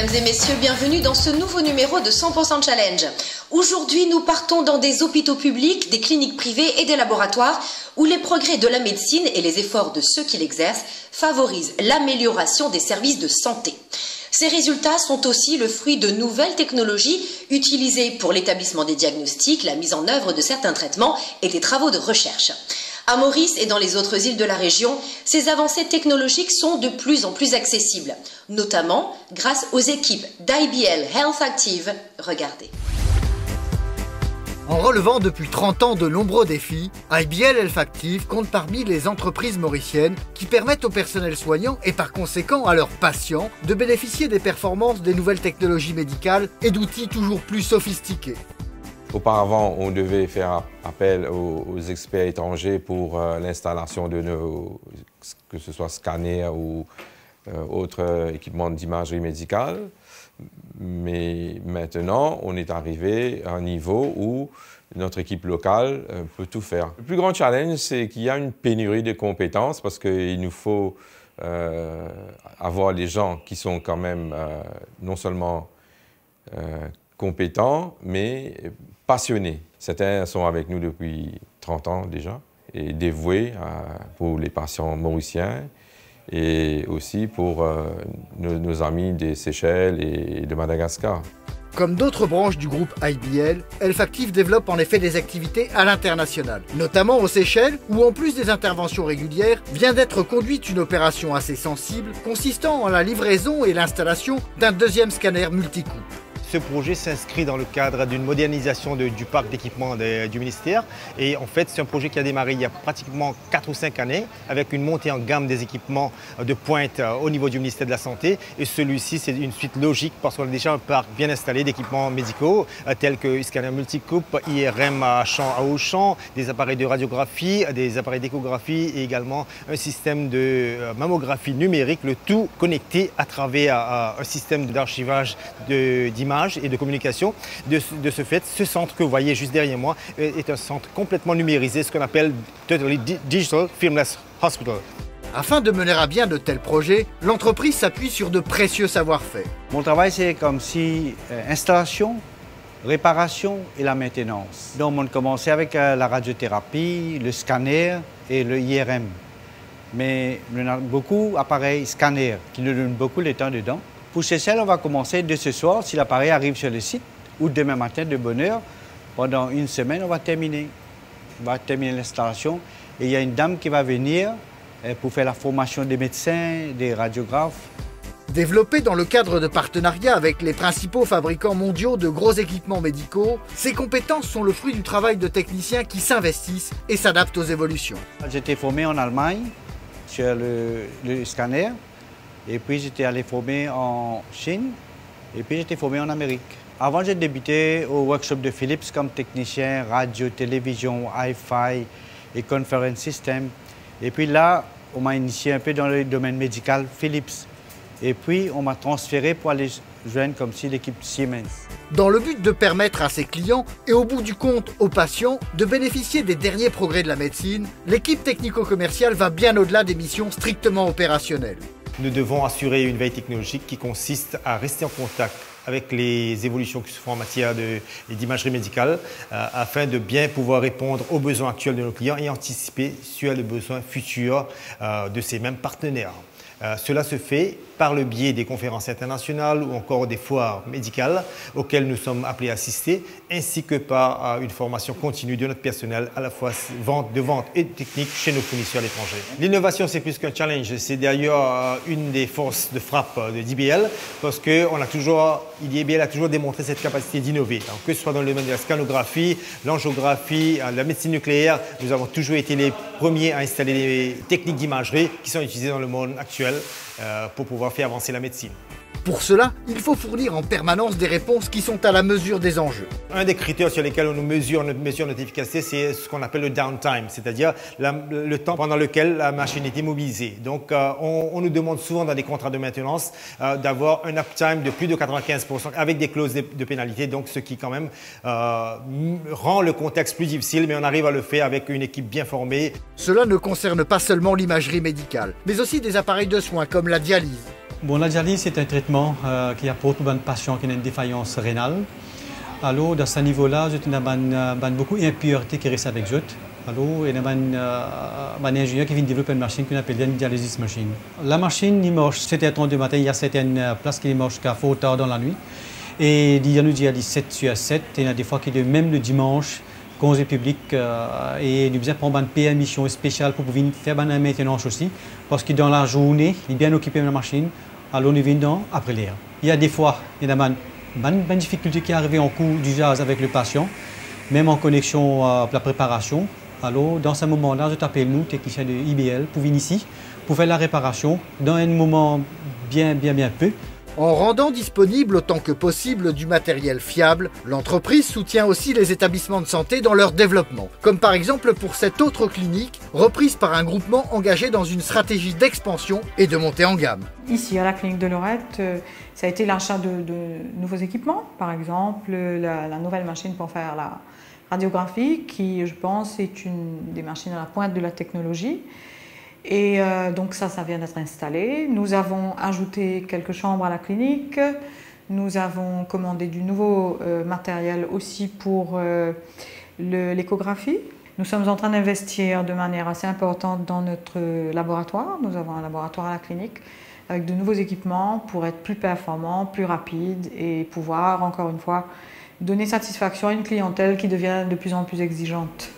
Mesdames et messieurs, bienvenue dans ce nouveau numéro de 100% Challenge. Aujourd'hui, nous partons dans des hôpitaux publics, des cliniques privées et des laboratoires où les progrès de la médecine et les efforts de ceux qui l'exercent favorisent l'amélioration des services de santé. Ces résultats sont aussi le fruit de nouvelles technologies utilisées pour l'établissement des diagnostics, la mise en œuvre de certains traitements et des travaux de recherche. À Maurice et dans les autres îles de la région, ces avancées technologiques sont de plus en plus accessibles, notamment grâce aux équipes d'IBL Health Active. Regardez. En relevant depuis 30 ans de nombreux défis, IBL Health Active compte parmi les entreprises mauriciennes qui permettent au personnel soignant et par conséquent à leurs patients de bénéficier des performances des nouvelles technologies médicales et d'outils toujours plus sophistiqués. Auparavant, on devait faire appel aux experts étrangers pour l'installation de nos, que ce soit scanners ou autres équipements d'imagerie médicale. Mais maintenant, on est arrivé à un niveau où notre équipe locale peut tout faire. Le plus grand challenge, c'est qu'il y a une pénurie de compétences parce qu'il nous faut avoir des gens qui sont quand même non seulement compétents, mais passionnés. Certains sont avec nous depuis 30 ans déjà et dévoués pour les patients mauriciens et aussi pour nos amis des Seychelles et de Madagascar. Comme d'autres branches du groupe IBL, Health Active développe en effet des activités à l'international, notamment aux Seychelles où en plus des interventions régulières, vient d'être conduite une opération assez sensible consistant en la livraison et l'installation d'un deuxième scanner multicoupe. Ce projet s'inscrit dans le cadre d'une modernisation du parc d'équipement du ministère. Et en fait, c'est un projet qui a démarré il y a pratiquement 4 ou 5 années avec une montée en gamme des équipements de pointe au niveau du ministère de la Santé. Et celui-ci, c'est une suite logique parce qu'on a déjà un parc bien installé d'équipements médicaux tels que scanner multicoupe, IRM à champ à haut champ, des appareils de radiographie, des appareils d'échographie et également un système de mammographie numérique, le tout connecté à travers un système d'archivage d'images et de communication. De ce fait, ce centre que vous voyez juste derrière moi est un centre complètement numérisé, ce qu'on appelle Totally Digital Filmless Hospital. Afin de mener à bien de tels projets, l'entreprise s'appuie sur de précieux savoir-faire. Mon travail, c'est comme si installation, réparation et la maintenance. Donc, on commençait avec la radiothérapie, le scanner et le IRM. Mais on a beaucoup d'appareils scanners qui nous donnent beaucoup de temps dedans. Pour ces celles, on va commencer dès ce soir, si l'appareil arrive sur le site, ou demain matin de bonne heure. Pendant une semaine, on va terminer. On va terminer l'installation. Et il y a une dame qui va venir pour faire la formation des médecins, des radiographes. Développé dans le cadre de partenariats avec les principaux fabricants mondiaux de gros équipements médicaux, ces compétences sont le fruit du travail de techniciens qui s'investissent et s'adaptent aux évolutions. J'étais formé en Allemagne sur le scanner. Et puis j'étais allé former en Chine, et puis j'étais formé en Amérique. Avant, j'ai débuté au workshop de Philips comme technicien radio, télévision, Hi-Fi et conference system. Et puis là, on m'a initié un peu dans le domaine médical Philips. Et puis on m'a transféré pour aller joindre comme si l'équipe Siemens. Dans le but de permettre à ses clients et au bout du compte aux patients de bénéficier des derniers progrès de la médecine, l'équipe technico-commerciale va bien au-delà des missions strictement opérationnelles. Nous devons assurer une veille technologique qui consiste à rester en contact avec les évolutions qui se font en matière d'imagerie médicale afin de bien pouvoir répondre aux besoins actuels de nos clients et anticiper sur les besoins futurs de ces mêmes partenaires. Cela se fait par le biais des conférences internationales ou encore des foires médicales auxquelles nous sommes appelés à assister, ainsi que par une formation continue de notre personnel, à la fois de vente et technique chez nos fournisseurs à l'étranger. L'innovation, c'est plus qu'un challenge, c'est d'ailleurs une des forces de frappe d'IBL, parce que IBL a toujours démontré cette capacité d'innover. Que ce soit dans le domaine de la scanographie, l'angiographie, la médecine nucléaire, nous avons toujours été les premiers à installer des techniques d'imagerie qui sont utilisées dans le monde actuel pour pouvoir faire avancer la médecine. Pour cela, il faut fournir en permanence des réponses qui sont à la mesure des enjeux. Un des critères sur lesquels on mesure notre efficacité, c'est ce qu'on appelle le downtime, c'est-à-dire le temps pendant lequel la machine est immobilisée. Donc, on nous demande souvent dans des contrats de maintenance d'avoir un uptime de plus de 95% avec des clauses de pénalité, donc ce qui quand même rend le contexte plus difficile, mais on arrive à le faire avec une équipe bien formée. Cela ne concerne pas seulement l'imagerie médicale, mais aussi des appareils de soins comme la dialyse. Bon, la dialyse, c'est un traitement qui apporte aux patients qui ont une défaillance rénale. Alors, dans ce niveau-là, il y a beaucoup d'impuretés qui restent avec eux. Alors, il y a un ingénieur qui vient développer une machine qu'on appelle une dialysis machine. La machine, il marche 7h30 du matin, il y a certaines places qui marchent jusqu'à fort tard dans la nuit. Et il y a une dialyse 7/7, et il y a des fois qui est même le dimanche, congé public, et nous avons prendre une permission spéciale pour pouvoir faire une maintenance aussi, parce que dans la journée, il est bien occupé de la machine, alors nous venons après l'air. Il y a des fois, il y a une difficulté qui arrive en cours d'usage avec le patient, même en connexion à la préparation. Alors, dans ce moment-là, je t'appelle nous, techniciens de IBL, pour venir ici, pour faire la réparation dans un moment bien peu. En rendant disponible autant que possible du matériel fiable, l'entreprise soutient aussi les établissements de santé dans leur développement, comme par exemple pour cette autre clinique, reprise par un groupement engagé dans une stratégie d'expansion et de montée en gamme. Ici, à la clinique de Lorette, ça a été l'achat de nouveaux équipements, par exemple la nouvelle machine pour faire la radiographie, qui, je pense, est une des machines à la pointe de la technologie. Et donc ça vient d'être installé. Nous avons ajouté quelques chambres à la clinique. Nous avons commandé du nouveau matériel aussi pour l'échographie. Nous sommes en train d'investir de manière assez importante dans notre laboratoire. Nous avons un laboratoire à la clinique avec de nouveaux équipements pour être plus performants, plus rapides et pouvoir, encore une fois, donner satisfaction à une clientèle qui devient de plus en plus exigeante.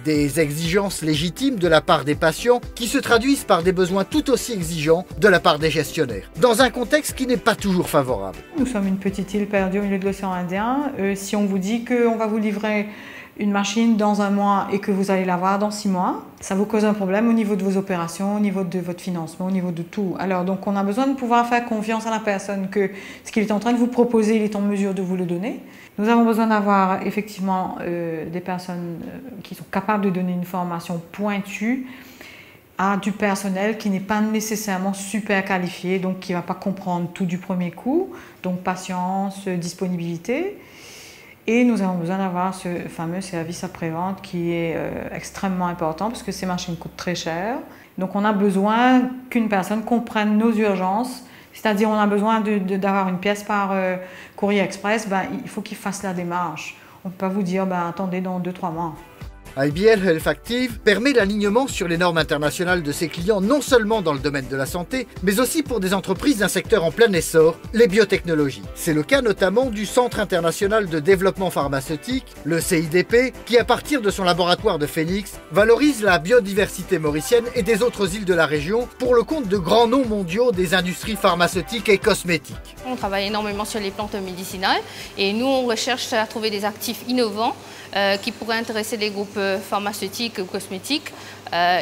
Des exigences légitimes de la part des patients qui se traduisent par des besoins tout aussi exigeants de la part des gestionnaires, dans un contexte qui n'est pas toujours favorable. Nous sommes une petite île perdue au milieu de l'océan Indien. Si on vous dit qu'on va vous livrer une machine dans 1 mois et que vous allez l'avoir dans 6 mois, ça vous cause un problème au niveau de vos opérations, au niveau de votre financement, au niveau de tout. Alors donc on a besoin de pouvoir faire confiance à la personne que ce qu'il est en train de vous proposer, il est en mesure de vous le donner. Nous avons besoin d'avoir effectivement des personnes qui sont capables de donner une formation pointue à du personnel qui n'est pas nécessairement super qualifié, donc qui ne va pas comprendre tout du premier coup, donc patience, disponibilité. Et nous avons besoin d'avoir ce fameux service après-vente qui est extrêmement important parce que ces machines coûtent très cher. Donc on a besoin qu'une personne comprenne nos urgences, c'est-à-dire on a besoin d'avoir une pièce par courrier express, il faut qu'il fasse la démarche. On ne peut pas vous dire attendez dans 2-3 mois. IBL Health Active permet l'alignement sur les normes internationales de ses clients non seulement dans le domaine de la santé, mais aussi pour des entreprises d'un secteur en plein essor, les biotechnologies. C'est le cas notamment du Centre international de développement pharmaceutique, le CIDP, qui à partir de son laboratoire de Phoenix, valorise la biodiversité mauricienne et des autres îles de la région pour le compte de grands noms mondiaux des industries pharmaceutiques et cosmétiques. On travaille énormément sur les plantes médicinales et nous on recherche à trouver des actifs innovants qui pourraient intéresser les groupes pharmaceutiques ou cosmétiques.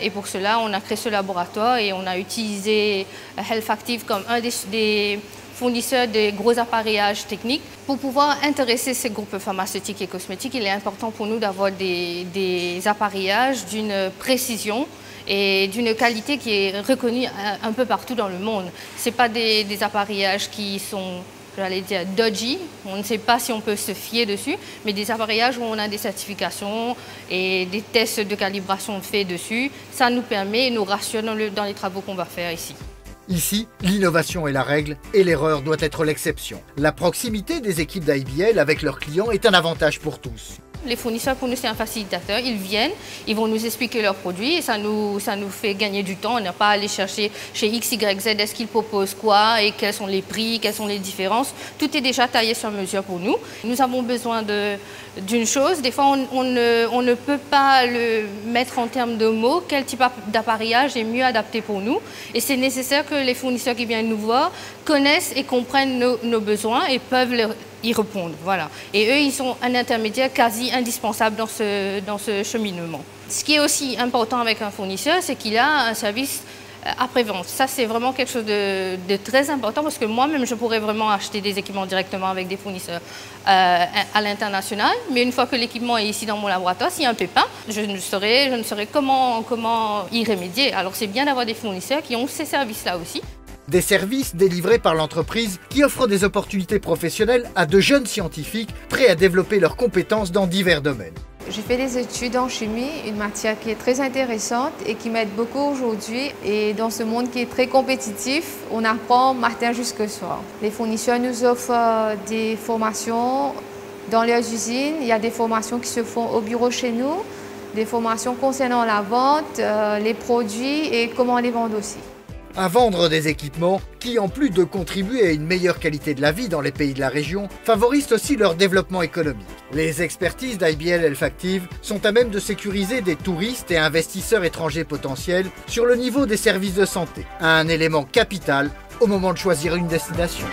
Et pour cela, on a créé ce laboratoire et on a utilisé Health Active comme un des fournisseurs de gros appareillages techniques. Pour pouvoir intéresser ces groupes pharmaceutiques et cosmétiques, il est important pour nous d'avoir des appareillages d'une précision et d'une qualité qui est reconnue un peu partout dans le monde. Ce n'est pas des appareillages qui sont, j'allais dire, dodgy, on ne sait pas si on peut se fier dessus, mais des appareillages où on a des certifications et des tests de calibration faits dessus, ça nous permet et nous rassure dans les travaux qu'on va faire ici. Ici, l'innovation est la règle et l'erreur doit être l'exception. La proximité des équipes d'IBL avec leurs clients est un avantage pour tous. Les fournisseurs, pour nous, c'est un facilitateur. Ils viennent, ils vont nous expliquer leurs produits et ça nous fait gagner du temps. On n'a pas à aller chercher chez X, Y, Z, est-ce qu'ils proposent quoi et quels sont les prix, quelles sont les différences. Tout est déjà taillé sur mesure pour nous. Nous avons besoin d'une chose. Des fois, on ne peut pas le mettre en termes de mots. Quel type d'appareillage est mieux adapté pour nous? Et c'est nécessaire que les fournisseurs qui viennent nous voir connaissent et comprennent nos besoins et peuvent y répondre. Voilà. Et eux, ils sont un intermédiaire quasi indispensable dans ce cheminement. Ce qui est aussi important avec un fournisseur, c'est qu'il a un service après-vente. Ça, c'est vraiment quelque chose de très important parce que moi-même, je pourrais vraiment acheter des équipements directement avec des fournisseurs à l'international. Mais une fois que l'équipement est ici dans mon laboratoire, s'il y a un pépin, je ne saurais comment y remédier. Alors, c'est bien d'avoir des fournisseurs qui ont ces services-là aussi. Des services délivrés par l'entreprise qui offrent des opportunités professionnelles à de jeunes scientifiques prêts à développer leurs compétences dans divers domaines. J'ai fait des études en chimie, une matière qui est très intéressante et qui m'aide beaucoup aujourd'hui. Et dans ce monde qui est très compétitif, on apprend matin jusqu'au soir. Les fournisseurs nous offrent des formations dans leurs usines. Il y a des formations qui se font au bureau chez nous, des formations concernant la vente, les produits et comment les vendre aussi. À vendre des équipements qui, en plus de contribuer à une meilleure qualité de la vie dans les pays de la région, favorisent aussi leur développement économique. Les expertises d'IBL Healthactive sont à même de sécuriser des touristes et investisseurs étrangers potentiels sur le niveau des services de santé, un élément capital au moment de choisir une destination.